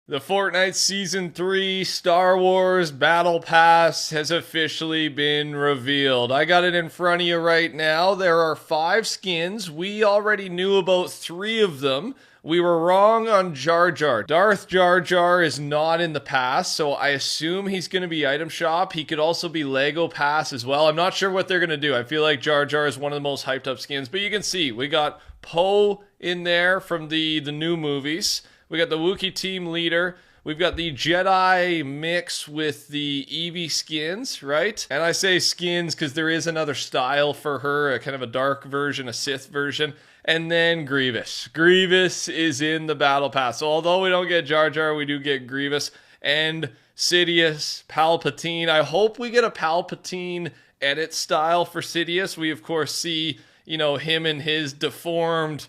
The Fortnite Season 3 Star Wars Battle Pass has officially been revealed. I got it in front of you right now. There are 5 skins. We already knew about 3 of them. We were wrong on Jar Jar. Darth Jar Jar is not in the pass, so I assume he's going to be item shop. He could also be Lego pass as well. I'm not sure what they're going to do. I feel like Jar Jar is one of the most hyped up skins, but you can see we got Poe in there from the new movies. We got the Wookiee team leader. We've got the Jedi mix with the Eevee skins, right? And I say skins because there is another style for her, a kind of a dark version, a Sith version. And then Grievous. Grievous is in the Battle Pass. So although we don't get Jar Jar, we do get Grievous. And Sidious, Palpatine. I hope we get a Palpatine edit style for Sidious. We, of course, see, him and his deformed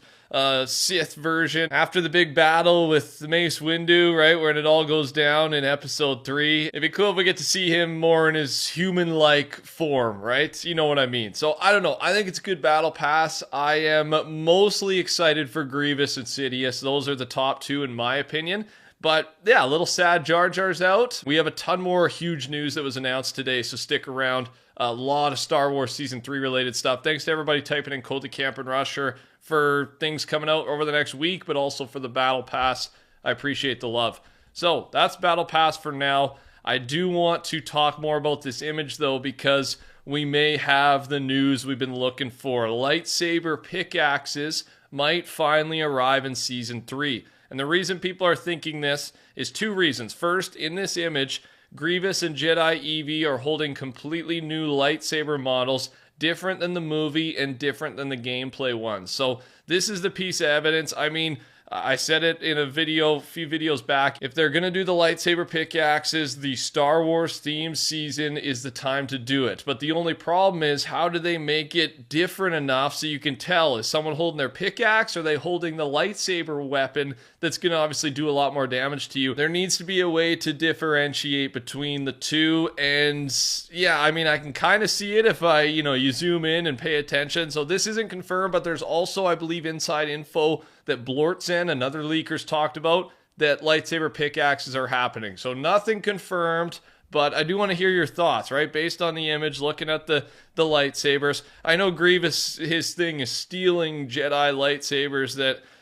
Sith version after the big battle with Mace Windu, right, where it all goes down in episode 3. It'd be cool if we get to see him more in his human-like form, right? You know what I mean. So I don't know. I think it's a good battle pass. I am mostly excited for Grievous and Sidious. Those are the top 2 in my opinion. But yeah, a little sad Jar Jar's out. We have a ton more huge news that was announced today, so stick around. A lot of Star Wars Season 3 related stuff. Thanks to everybody typing in Code the Camp and Rusher for things coming out over the next week, but also for the Battle Pass. I appreciate the love. So that's Battle Pass for now. I do want to talk more about this image though, because we may have the news we've been looking for. Lightsaber pickaxes might finally arrive in Season 3. And the reason people are thinking this is 2 reasons. First, in this image, Grievous and Jedi Eevee are holding completely new lightsaber models, different than the movie and different than the gameplay ones. So this is the piece of evidence. I mean, I said it in a few videos back. If they're going to do the lightsaber pickaxes, the Star Wars themed season is the time to do it. But the only problem is, how do they make it different enough so you can tell, is someone holding their pickaxe or are they holding the lightsaber weapon that's going to obviously do a lot more damage to you? There needs to be a way to differentiate between the two. And yeah, I mean, I can kind of see it if you zoom in and pay attention. So this isn't confirmed, but there's also, I believe, inside info that Blortzen and other leakers talked about, that lightsaber pickaxes are happening. So nothing confirmed, but I do want to hear your thoughts, right? Based on the image, looking at the lightsabers. I know Grievous, his thing is stealing Jedi lightsabers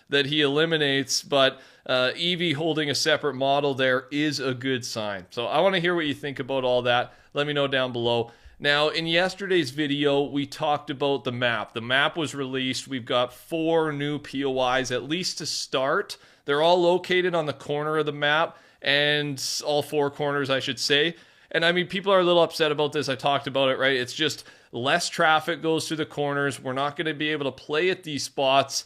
that he eliminates, but Eevee holding a separate model there is a good sign. So I want to hear what you think about all that. Let me know down below. Now, in yesterday's video, we talked about the map. The map was released. We've got 4 new POIs, at least to start. They're all located on the corner of the map, and all 4 corners, I should say. And I mean, people are a little upset about this. I talked about it, right? It's just less traffic goes through the corners. We're not going to be able to play at these spots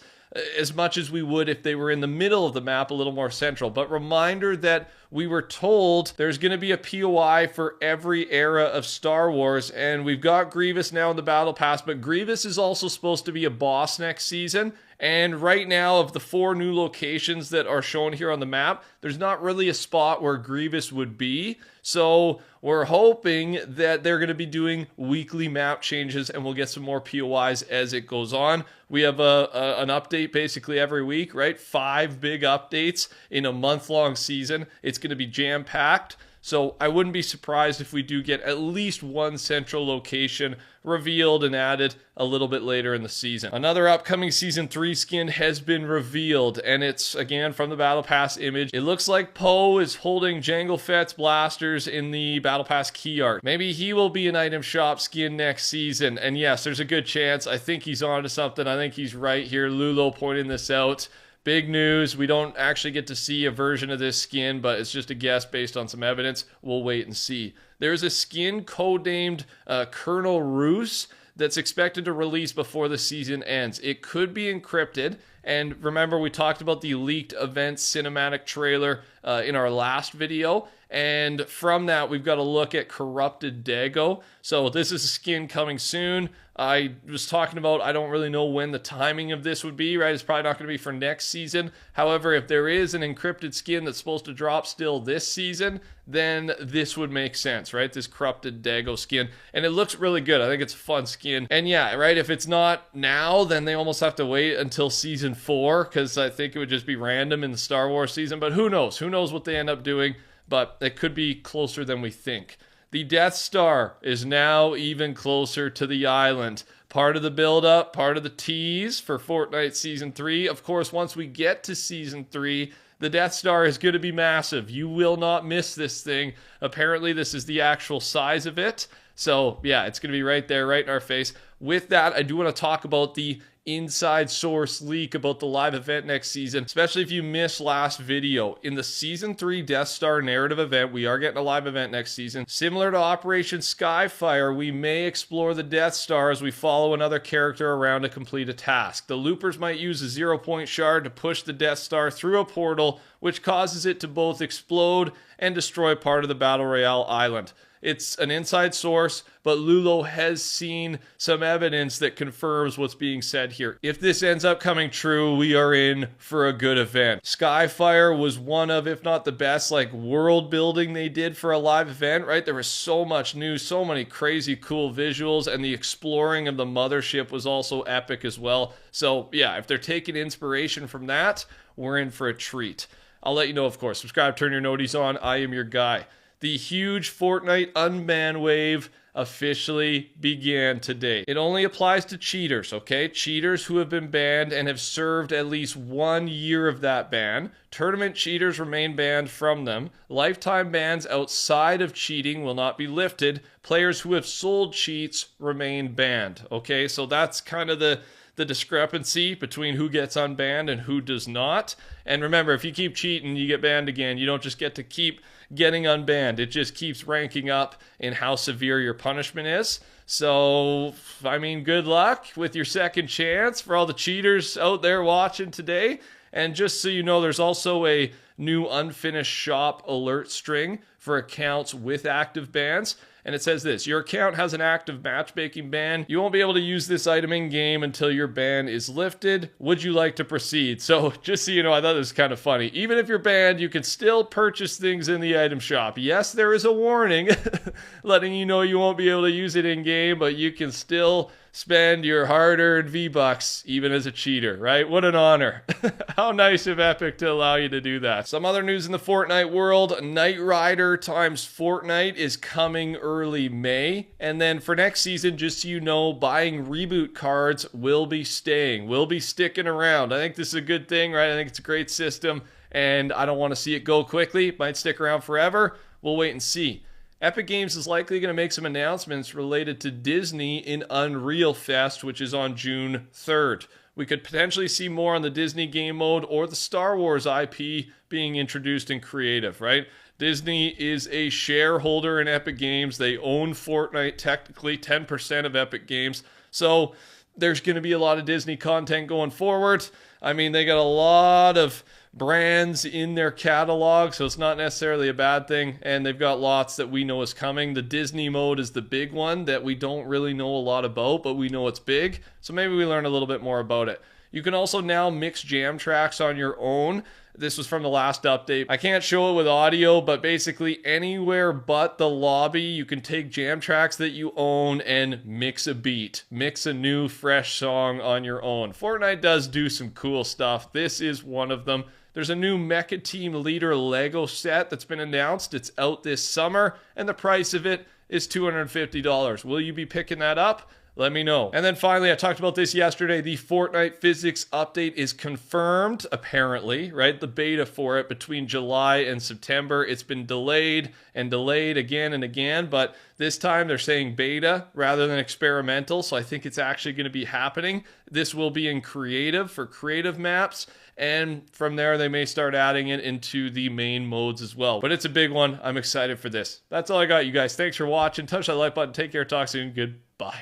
as much as we would if they were in the middle of the map, a little more central. But reminder that we were told there's going to be a POI for every era of Star Wars, and we've got Grievous now in the Battle Pass, but Grievous is also supposed to be a boss next season. And right now, of the 4 new locations that are shown here on the map, there's not really a spot where Grievous would be. So we're hoping that they're going to be doing weekly map changes and we'll get some more POIs as it goes on. We have an update basically every week, right? 5 big updates in a month-long season. It's going to be jam-packed. So I wouldn't be surprised if we do get at least 1 central location revealed and added a little bit later in the season. Another upcoming Season 3 skin has been revealed, and it's, again, from the Battle Pass image. It looks like Poe is holding Jango Fett's blasters in the Battle Pass key art. Maybe he will be an item shop skin next season, and yes, there's a good chance. I think he's onto something. I think he's right here. Lulo pointing this out. Big news. We don't actually get to see a version of this skin, but it's just a guess based on some evidence. We'll wait and see. There's a skin codenamed Colonel Roos that's expected to release before the season ends. It could be encrypted. And remember, we talked about the leaked event cinematic trailer in our last video. And from that, we've got a look at Corrupted Dago. So this is a skin coming soon. I was talking about, I don't really know when the timing of this would be, right? It's probably not going to be for next season. However, if there is an encrypted skin that's supposed to drop still this season, then this would make sense, right? This Corrupted Dago skin. And it looks really good. I think it's a fun skin. And yeah, right, if it's not now, then they almost have to wait until Season season 4, because I think it would just be random in the Star Wars season, but who knows? Who knows what they end up doing, but it could be closer than we think. The Death Star is now even closer to the island. Part of the build-up, part of the tease for Fortnite Season 3. Of course, once we get to Season 3, the Death Star is going to be massive. You will not miss this thing. Apparently, this is the actual size of it. So, yeah, it's going to be right there, right in our face. With that, I do want to talk about the inside source leak about the live event next season, especially if you missed last video. In the Season 3 Death Star narrative event, we are getting a live event next season. Similar to Operation Skyfire, we may explore the Death Star as we follow another character around to complete a task. The loopers might use a 0-point shard to push the Death Star through a portal, which causes it to both explode and destroy part of the Battle Royale island. It's an inside source, but Lulo has seen some evidence that confirms what's being said here. If this ends up coming true, we are in for a good event. Skyfire was one of, if not the best, world building they did for a live event, right? There was so much news, so many crazy cool visuals, and the exploring of the mothership was also epic as well. So yeah, if they're taking inspiration from that, we're in for a treat. I'll let you know, of course. Subscribe, turn your noties on. I am your guy. The huge Fortnite unban wave officially began today. It only applies to cheaters, okay? Cheaters who have been banned and have served at least 1 year of that ban. Tournament cheaters remain banned from them. Lifetime bans outside of cheating will not be lifted. Players who have sold cheats remain banned, okay? So that's kind of the discrepancy between who gets unbanned and who does not. And remember, if you keep cheating, you get banned again. You don't just get to keep getting unbanned. It just keeps ranking up in how severe your punishment is. So, I mean, good luck with your second chance for all the cheaters out there watching today. And just so you know, there's also a new unfinished shop alert string for accounts with active bans. And it says this: your account has an active matchmaking ban. You won't be able to use this item in game until your ban is lifted. Would you like to proceed? So just so you know, I thought this was kind of funny. Even if you're banned, you can still purchase things in the item shop. Yes, there is a warning letting you know you won't be able to use it in game, but you can still spend your hard-earned V-Bucks even as a cheater, right? What an honor. How nice of Epic to allow you to do that. Some other news in the Fortnite world: Knight Rider times Fortnite is coming early May. And then for next season, just so you know, buying reboot cards will be sticking around. I think this is a good thing, right? I think it's a great system, and I don't want to see it go quickly. It might stick around forever. We'll wait and see. Epic Games is likely going to make some announcements related to Disney in Unreal Fest, which is on June 3rd. We could potentially see more on the Disney game mode or the Star Wars IP being introduced in creative, right? Disney is a shareholder in Epic Games. They own Fortnite, technically 10% of Epic Games. So there's going to be a lot of Disney content going forward. I mean, they got a lot of brands in their catalog, so it's not necessarily a bad thing, and they've got lots that we know is coming. The Disney mode is the big one that we don't really know a lot about, but we know it's big, so maybe we learn a little bit more about it. You can also now mix jam tracks on your own. This was from the last update. I can't show it with audio, but basically anywhere but the lobby, you can take jam tracks that you own and mix a beat. Mix a new, fresh song on your own. Fortnite does do some cool stuff. This is one of them. There's a new Mecha Team Leader Lego set that's been announced. It's out this summer, and the price of it is $250. Will you be picking that up? Let me know. And then finally, I talked about this yesterday, the Fortnite physics update is confirmed, apparently, right? The beta for it between July and September. It's been delayed and delayed again and again, but this time they're saying beta rather than experimental, so I think it's actually going to be happening. This will be in creative for creative maps, and from there they may start adding it into the main modes as well. But it's a big one. I'm excited for this. That's all I got, you guys. Thanks for watching. Touch that like button. Take care. Talk soon. Goodbye.